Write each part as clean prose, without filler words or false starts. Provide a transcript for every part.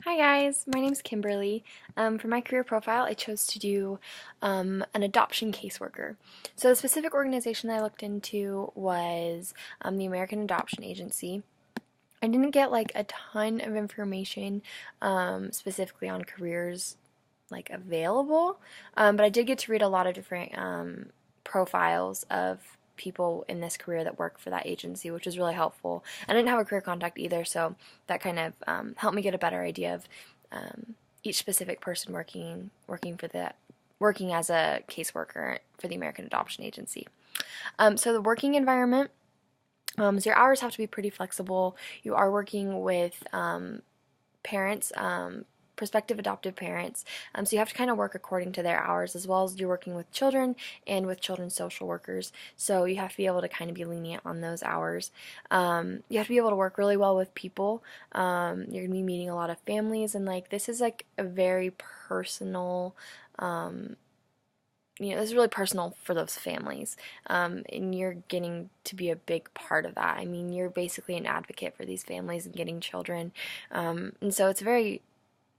Hi guys, my name's Kimberly. For my career profile, I chose to do an adoption caseworker. So the specific organization that I looked into was the American Adoption Agency. I didn't get like a ton of information specifically on careers like available, but I did get to read a lot of different profiles of people in this career that work for that agency, which was really helpful. I didn't have a career contact either, so that kind of helped me get a better idea of each specific person working as a caseworker for the American Adoption Agency. So the working environment. So your hours have to be pretty flexible. You are working with parents, prospective adoptive parents, so you have to kind of work according to their hours, as well as you're working with children and with children's social workers, so you have to be able to kind of be lenient on those hours. You have to be able to work really well with people. You're going to be meeting a lot of families, and like this is like a very personal this is really personal for those families, and you're getting to be a big part of that. I mean, you're basically an advocate for these families and getting children, and so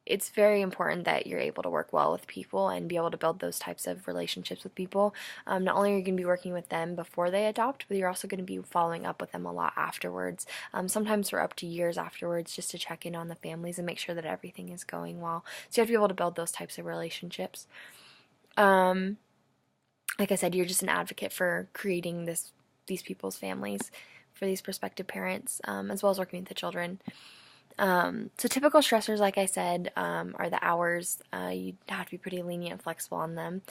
it's very important that you're able to work well with people and be able to build those types of relationships with people. Not only are you going to be working with them before they adopt, but you're also going to be following up with them a lot afterwards, sometimes for up to years afterwards, just to check in on the families and make sure that everything is going well. So you have to be able to build those types of relationships. Like I said, you're just an advocate for creating these people's families for these prospective parents, as well as working with the children. So typical stressors, like I said, are the hours. You have to be pretty lenient and flexible on them.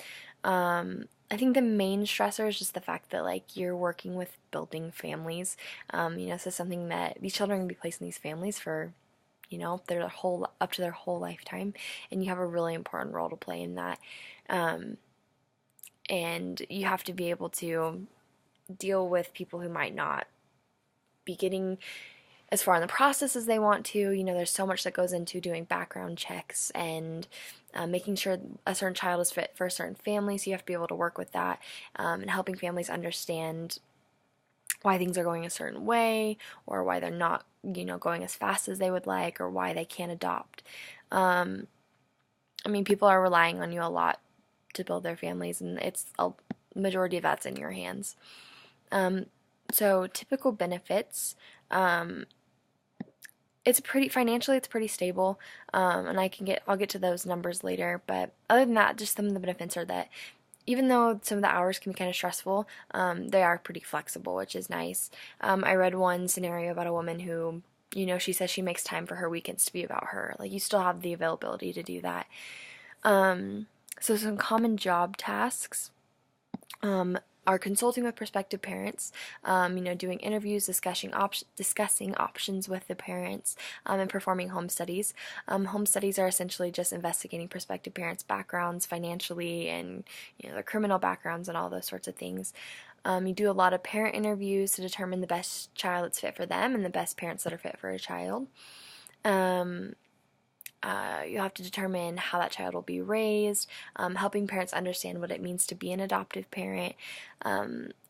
I think the main stressor is just the fact that like you're working with building families. So something that these children are going to be placed in these families for their whole up to their whole lifetime, and you have a really important role to play in that. And you have to be able to deal with people who might not be getting as far in the process as they want to. There's so much that goes into doing background checks and making sure a certain child is fit for a certain family, so you have to be able to work with that, and helping families understand why things are going a certain way, or why they're not, going as fast as they would like, or why they can't adopt. People are relying on you a lot to build their families, and it's a majority of that's in your hands. So typical benefits, it's pretty stable, and I'll get to those numbers later, but other than that, just some of the benefits are that even though some of the hours can be kind of stressful, they are pretty flexible, which is nice. I read one scenario about a woman who, she says she makes time for her weekends to be about her. Like, you still have the availability to do that. So some common job tasks are consulting with prospective parents, doing interviews, discussing options with the parents, and performing home studies. Home studies are essentially just investigating prospective parents' backgrounds financially, and their criminal backgrounds and all those sorts of things. You do a lot of parent interviews to determine the best child that's fit for them and the best parents that are fit for a child. You have to determine how that child will be raised, helping parents understand what it means to be an adoptive parent.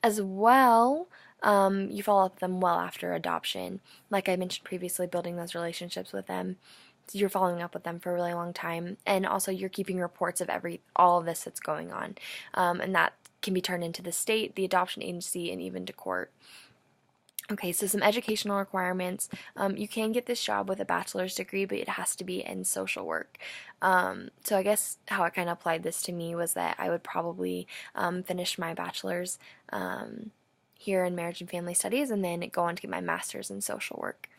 As well, you follow up with them well after adoption. Like I mentioned previously, building those relationships with them. So you're following up with them for a really long time, and also you're keeping reports of all of this that's going on, and that can be turned into the state, the adoption agency, and even to court. Okay, so some educational requirements. You can get this job with a bachelor's degree, but it has to be in social work. So I guess how I kind of applied this to me was that I would probably finish my bachelor's here in marriage and family studies, and then go on to get my master's in social work.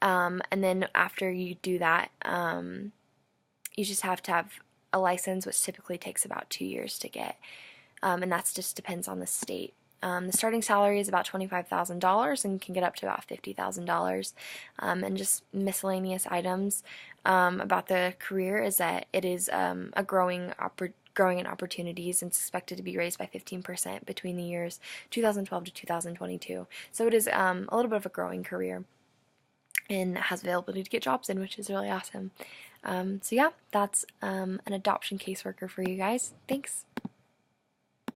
And then after you do that, you just have to have a license, which typically takes about 2 years to get, and that just depends on the state. The starting salary is about $25,000 and can get up to about $50,000. And just miscellaneous items about the career is that it is a growing in opportunities, and it's expected to be raised by 15% between the years 2012 to 2022. So it is a little bit of a growing career, and has availability to get jobs in, which is really awesome. So yeah, that's an adoption caseworker for you guys. Thanks.